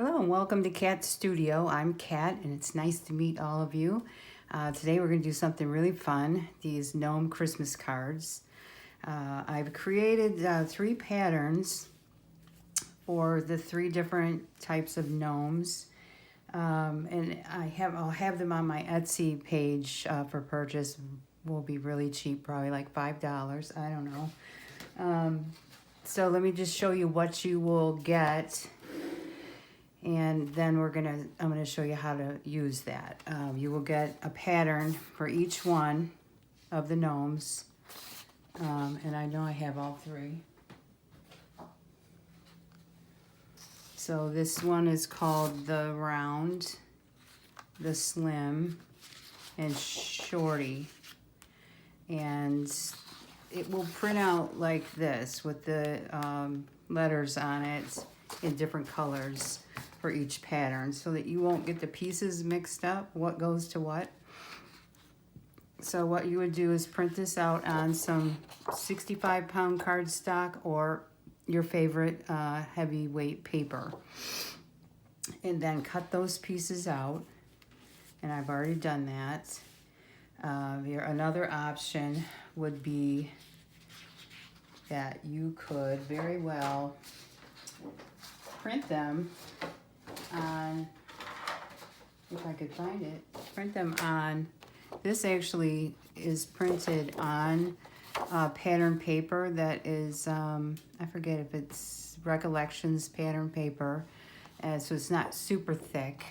Hello and welcome to Cat Studio. I'm Kat and it's nice to meet all of you. Today we're going to do something really fun, these gnome Christmas cards. I've created 3 patterns for the 3 different types of gnomes. And I'll have them on my Etsy page for purchase. Will be really cheap, probably like $5. I don't know. So let me just show you what you will get. And then I'm gonna show you how to use that. You will get a pattern for each one of the gnomes. And I know I have all 3. So this one is called the round, the slim, and shorty. And it will print out like this with the letters on it in different colors for each pattern so that you won't get the pieces mixed up, what goes to what. So what you would do is print this out on some 65-pound cardstock or your favorite heavyweight paper. And then cut those pieces out. And I've already done that. Another option would be that you could very well print them on, if I could find it, print them on, this actually is printed on pattern paper that is, I forget if it's Recollections pattern paper, so it's not super thick.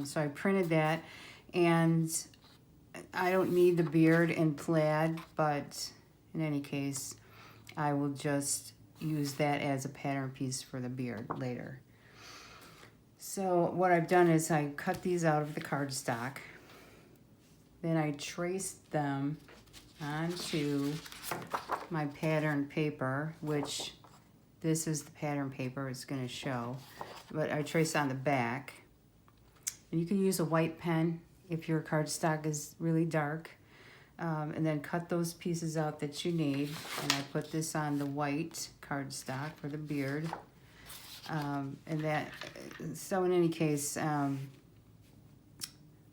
So I printed that, and I don't need the beard and plaid, but in any case, I will just use that as a pattern piece for the beard later. So what I've done is I cut these out of the cardstock. Then I traced them onto my pattern paper, which this is the pattern paper it's going to show. But I traced on the back. And you can use a white pen if your cardstock is really dark. And then cut those pieces out that you need. And I put this on the white cardstock for the beard. So in any case,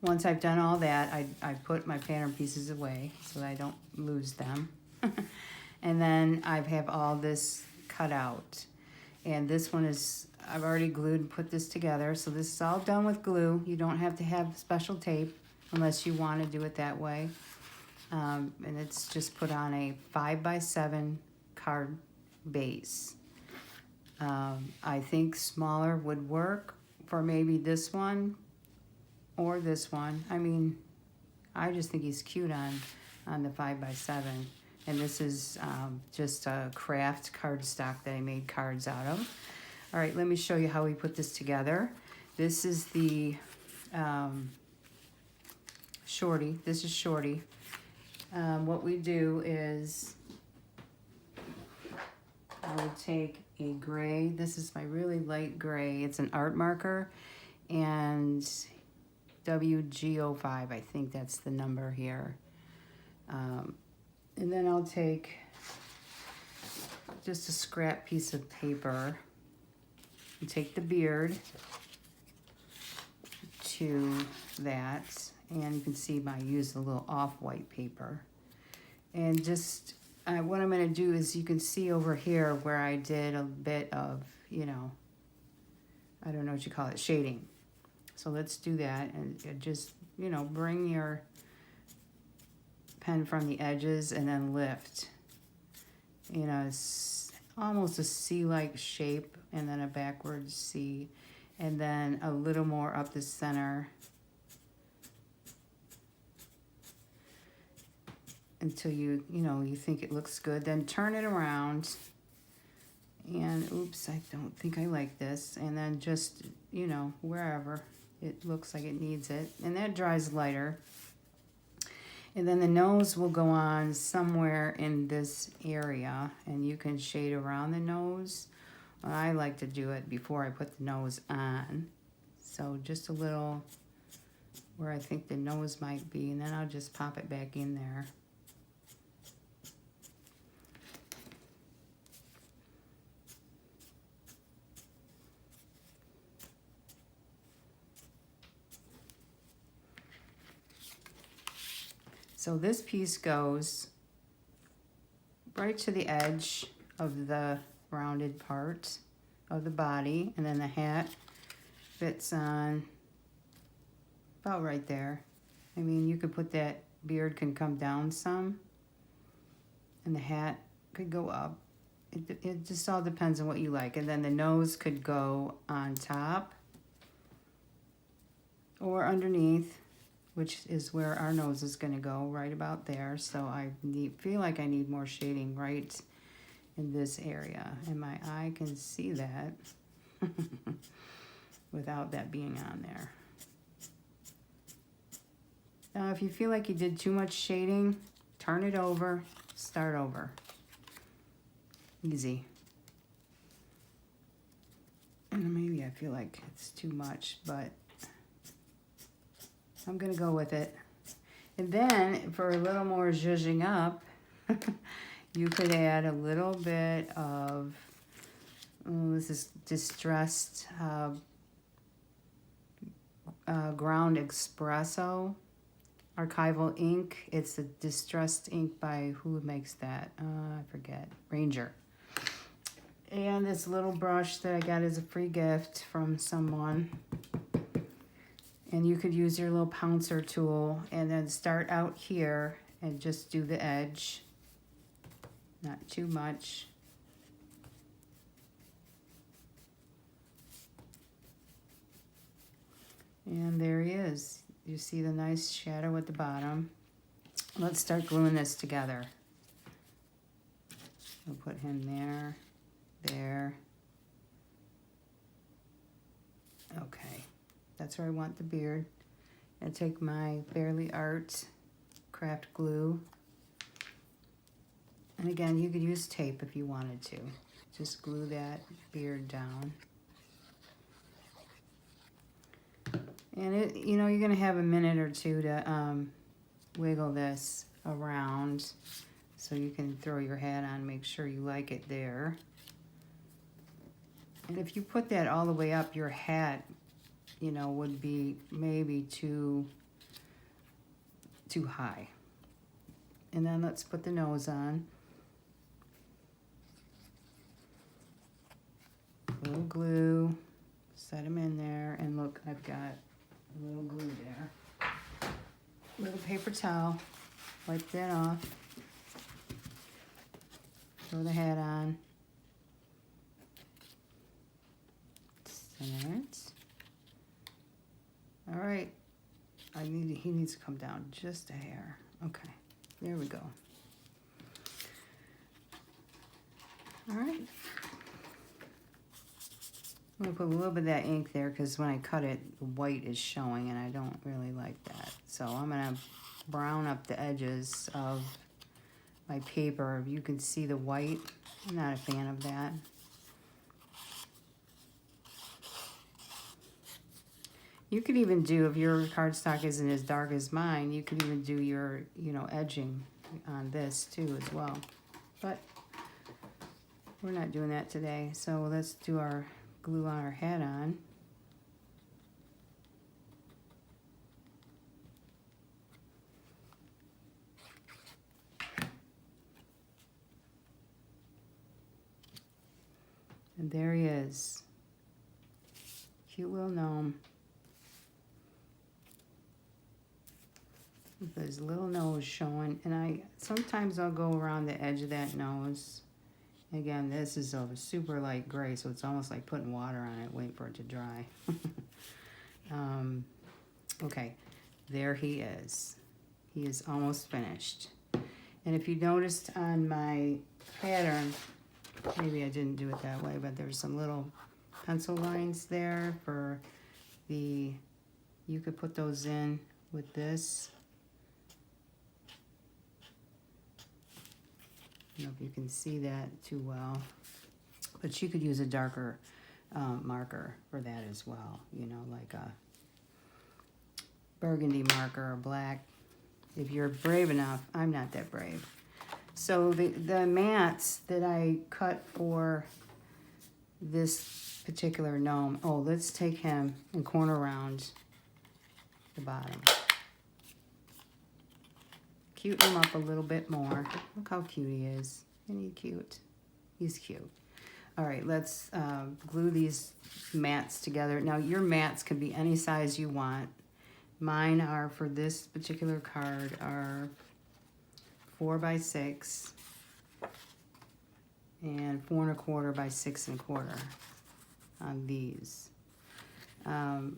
once I've done all that, I put my pattern pieces away so that I don't lose them. And then I have all this cut out. And this one is, I've already glued and put this together. So this is all done with glue. You don't have to have special tape unless you want to do it that way. And it's just put on a 5x7 card base. I think smaller would work for maybe this one or this one. I mean, I just think he's cute on the 5x7. And this is just a craft cardstock that I made cards out of. All right, let me show you how we put this together. This is the shorty. This is shorty. What we do is I would take a gray. This is my really light gray. It's an art marker, and WG05, I think that's the number here. And then I'll take just a scrap piece of paper and take the beard to that. And you can see I used a little off-white paper. And just what I'm going to do is you can see over here where I did a bit of, I don't know what you call it, shading. So let's do that and just, bring your pen from the edges and then lift. It's almost a C-like shape and then a backwards C. And then a little more up the center until you think it looks good. Then turn it around and oops, I don't think I like this. And then just, wherever it looks like it needs it. And that dries lighter. And then the nose will go on somewhere in this area, and you can shade around the nose. Well, I like to do it before I put the nose on. So just a little where I think the nose might be, and then I'll just pop it back in there. So this piece goes right to the edge of the rounded part of the body, and then the hat fits on about right there. I mean, you could put that beard can come down some, and the hat could go up. It just all depends on what you like. And then the nose could go on top or underneath, which is where our nose is going to go, right about there. So I feel like I need more shading right in this area, and my eye can see that without that being on there. Now, if you feel like you did too much shading, turn it over, start over. Easy. And maybe I feel like it's too much, but I'm gonna go with it. And then for a little more zhuzhing up, you could add a little bit of, this is distressed ground espresso archival ink. It's the distressed ink by, who makes that? I forget. Ranger. And this little brush that I got as a free gift from someone. And you could use your little pouncer tool and then start out here and just do the edge. Not too much. And there he is. You see the nice shadow at the bottom. Let's start gluing this together. We'll put him there, there. Okay, that's where I want the beard. And take my Fairly Art craft glue. And again, you could use tape if you wanted to. Just glue that beard down. And it, you know, you're gonna have a minute or two to wiggle this around so you can throw your hat on, make sure you like it there. And if you put that all the way up, your hat, you know, would be maybe too high. And then let's put the nose on. A little glue, set them in there, and look, I've got a little glue there. Little paper towel, wipe that off. Throw the hat on. Center it. All right, he needs to come down just a hair. Okay, there we go. All right. I'm going to put a little bit of that ink there because when I cut it, the white is showing and I don't really like that. So I'm going to brown up the edges of my paper. You can see the white. I'm not a fan of that. You could even do, if your cardstock isn't as dark as mine, you could even do your, you know, edging on this too as well. But we're not doing that today. So let's do our glue on our hat on. And there he is. Cute little gnome. With his little nose showing. And sometimes I'll go around the edge of that nose. Again, this is a super light gray, so it's almost like putting water on it, waiting for it to dry. Okay, there he is. He is almost finished. And if you noticed on my pattern, maybe I didn't do it that way, but there's some little pencil lines there for the, you could put those in with this. I don't know if you can see that too well, but you could use a darker marker for that as well, you know, like a burgundy marker or black, if you're brave enough. I'm not that brave. So the mats that I cut for this particular gnome, oh, let's take him and corner around the bottom. cute him up a little bit more. Look how cute he is. Isn't he cute? He's cute. All right, let's glue these mats together. Now, your mats can be any size you want. Mine are, for this particular card, are 4 by 6 and 4 1/4 by 6 1/4 on these.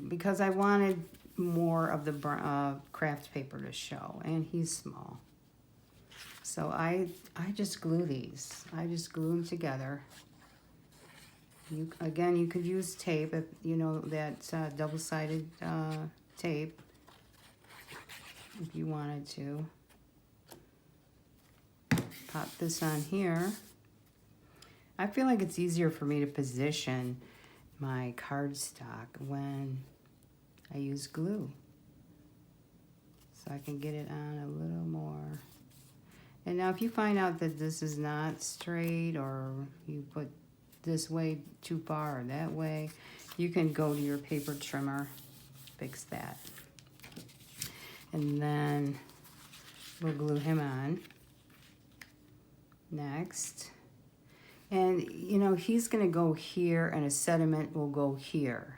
Because I wanted more of the craft paper to show, and he's small. So I just glue these. I just glue them together. Again, you could use tape, if you know that double-sided tape, if you wanted to. Pop this on here. I feel like it's easier for me to position my cardstock when I use glue. So I can get it on a little more. And now if you find out that this is not straight, or you put this way too far or that way, you can go to your paper trimmer, fix that. And then we'll glue him on next. And you know, he's gonna go here and a sediment will go here.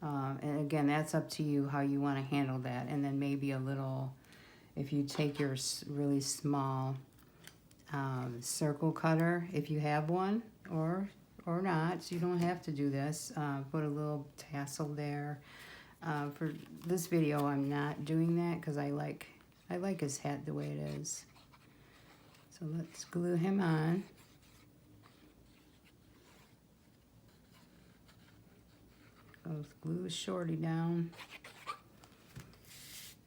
And again, that's up to you how you want to handle that. And then maybe a little, if you take your really small circle cutter, if you have one, or not, you don't have to do this. Put a little tassel there. For this video, I'm not doing that because I like his hat the way it is. So let's glue him on. Let's glue Shorty down.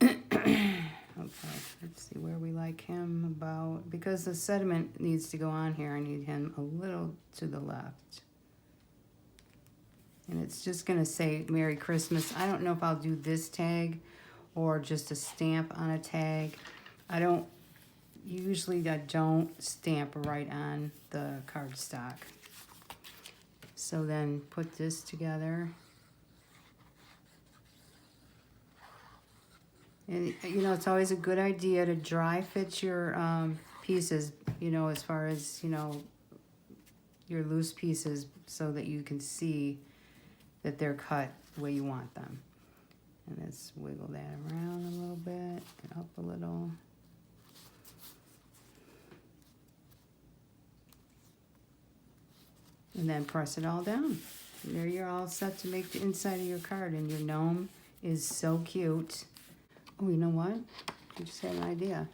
Okay, let's see where we like him about, because the sediment needs to go on here, I need him a little to the left. And it's just gonna say Merry Christmas. I don't know if I'll do this tag or just a stamp on a tag. I don't stamp right on the cardstock. So then put this together. And, you know, it's always a good idea to dry fit your pieces, you know, as far as, you know, your loose pieces, so that you can see that they're cut the way you want them. And let's wiggle that around a little bit and up a little. And then press it all down. And there you're all set to make the inside of your card. And your gnome is so cute. Oh, you know what? I just had an idea.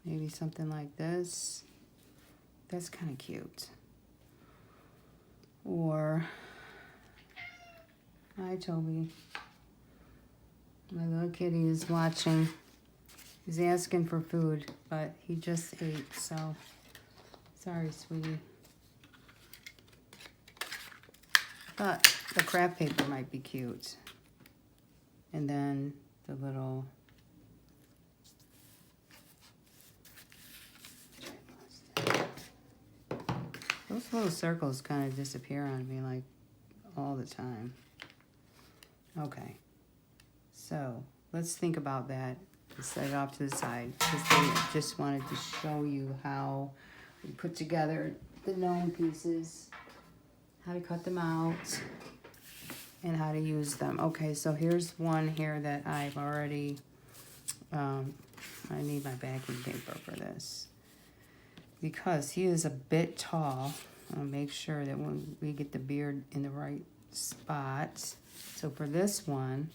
Maybe something like this. That's kind of cute. Or, hi Toby. My little kitty is watching. He's asking for food, but he just ate, so sorry, sweetie. But the craft paper might be cute. And then the little, those little circles kind of disappear on me like all the time. Okay, so let's think about that and set it off to the side, because I just wanted to show you how we put together the gnome pieces, how to cut them out, and how to use them. Okay, so here's one here that I've already, I need my backing paper for this, because he is a bit tall. I'll make sure that when we get the beard in the right spot. So for this one,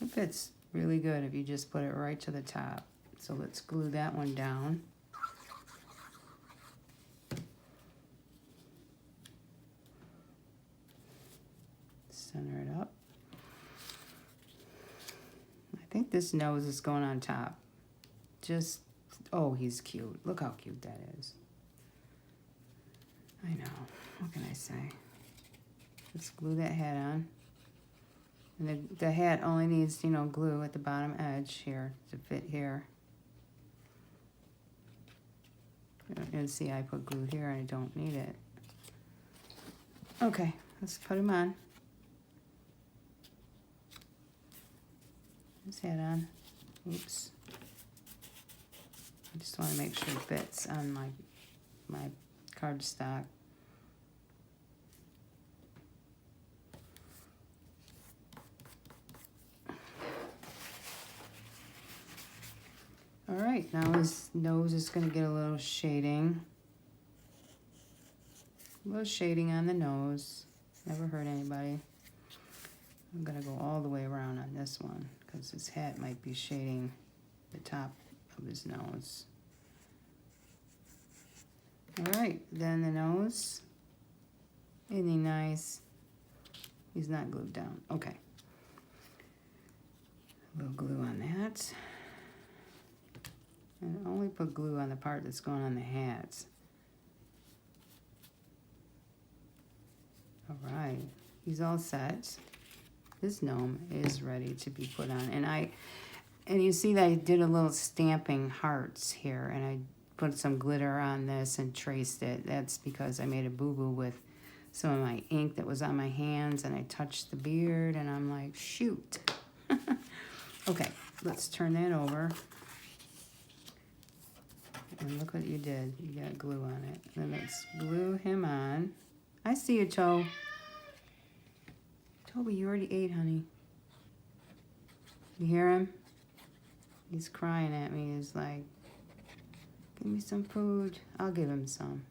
it fits really good if you just put it right to the top. So let's glue that one down. Center it up. I think this nose is going on top. Just, oh, he's cute. Look how cute that is. I know. What can I say? Let's glue that hat on. And the hat only needs, you know, glue at the bottom edge here to fit here. And see, I put glue here and I don't need it. Okay, let's put him on. His hat on. Oops. I just want to make sure it fits on my cardstock. All right, now his nose is going to get a little shading. A little shading on the nose. Never hurt anybody. I'm going to go all the way around on this one because his hat might be shading the top of his nose. All right, then the nose. Isn't he nice? He's not glued down. Okay. A little glue on that. And only put glue on the part that's going on the hat. All right, he's all set. This gnome is ready to be put on. And you see that I did a little stamping hearts here, and I put some glitter on this and traced it. That's because I made a boo-boo with some of my ink that was on my hands, and I touched the beard, and I'm like, shoot. Okay, let's turn that over. And look what you did. You got glue on it. Then let's glue him on. I see you, Toe. Toby, you already ate, honey. You hear him? He's crying at me. He's like, give me some food. I'll give him some.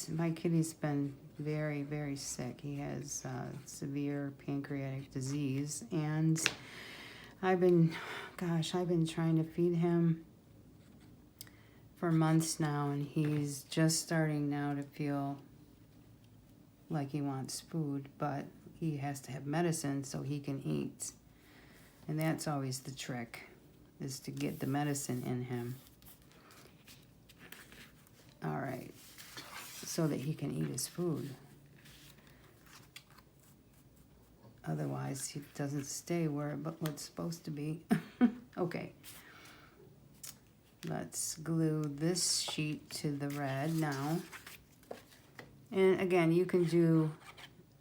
My kitty's been very, very sick. He has severe pancreatic disease. And I've been trying to feed him for months now, and he's just starting now to feel like he wants food, but he has to have medicine so he can eat. And that's always the trick, is to get the medicine in him. All right, so that he can eat his food. Otherwise, he doesn't stay where it's supposed to be. Okay. Let's glue this sheet to the red now. And again, you can do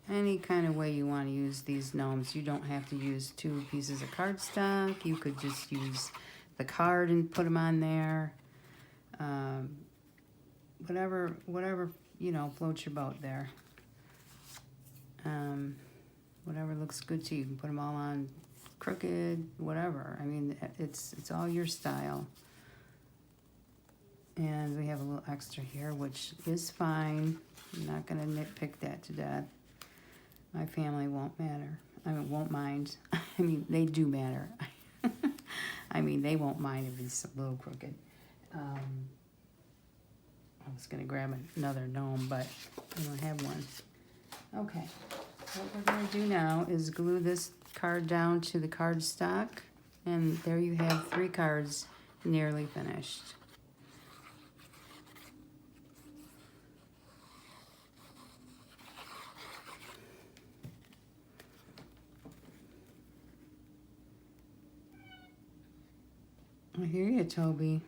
any kind of way you want to use these gnomes. You don't have to use 2 pieces of cardstock. You could just use the card and put them on there. Whatever, you know, floats your boat there. Whatever looks good to you. You can put them all on crooked, whatever. I mean, it's all your style. And we have a little extra here, which is fine. I'm not going to nitpick that to death. My family won't won't mind. I mean, they do matter. I mean, they won't mind if it's a little crooked. I was going to grab another gnome, but I don't have one. Okay, what we're going to do now is glue this card down to the cardstock. And there you have 3 cards nearly finished. I hear you, Toby.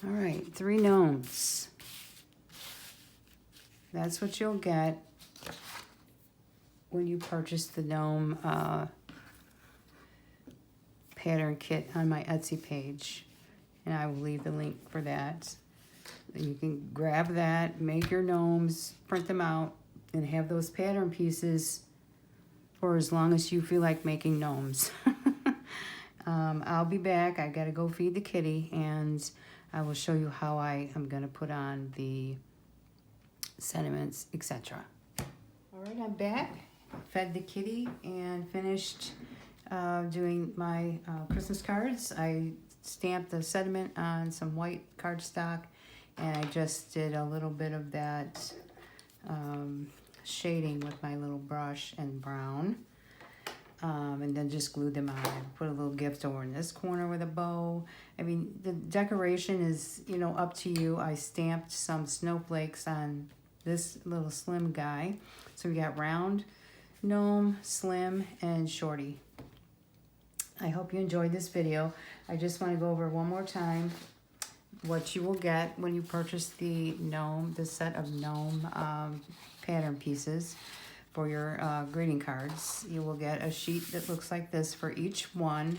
All right, 3 gnomes. That's what you'll get when you purchase the gnome pattern kit on my Etsy page. And I will leave the link for that. You can grab that, make your gnomes, print them out, and have those pattern pieces for as long as you feel like making gnomes. I'll be back. I gotta go feed the kitty, and I will show you how I am gonna put on the sentiments, etc. All right, I'm back. Fed the kitty and finished doing my Christmas cards. I stamped the sentiment on some white cardstock, and I just did a little bit of that shading with my little brush and brown. And then just glued them on. I put a little gift over in this corner with a bow. I mean, the decoration is, you know, up to you. I stamped some snowflakes on this little slim guy. So we got round, gnome, slim, and shorty. I hope you enjoyed this video. I just want to go over one more time what you will get when you purchase the set of gnome pattern pieces for your greeting cards. You will get a sheet that looks like this for each one,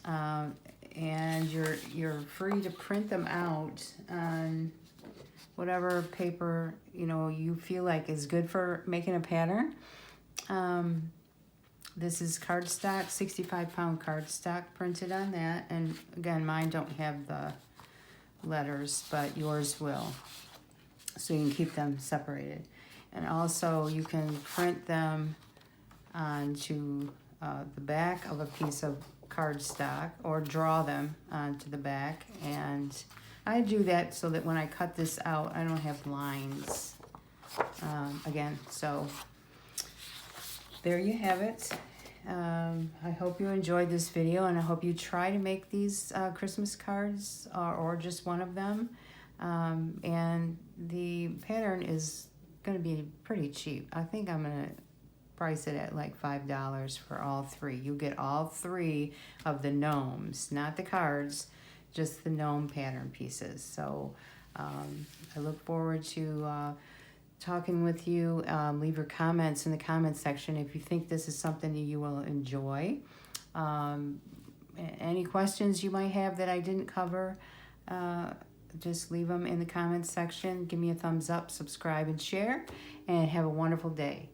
and you're free to print them out on whatever paper you feel like is good for making a pattern. This is cardstock, 65-pound cardstock printed on that. And again, mine don't have the letters, but yours will. So you can keep them separated. And also you can print them onto the back of a piece of cardstock or draw them onto the back. And I do that so that when I cut this out, I don't have lines again. So there you have it. I hope you enjoyed this video, and I hope you try to make these Christmas cards or just one of them. And the pattern is going to be pretty cheap. I think I'm going to price it at like $5 for all three. You get all three of the gnomes, not the cards, just the gnome pattern pieces. So I look forward to talking with you. Leave your comments in the comments section if you think this is something that you will enjoy. Any questions you might have that I didn't cover, just leave them in the comments section. Give me a thumbs up, subscribe, and share, and have a wonderful day.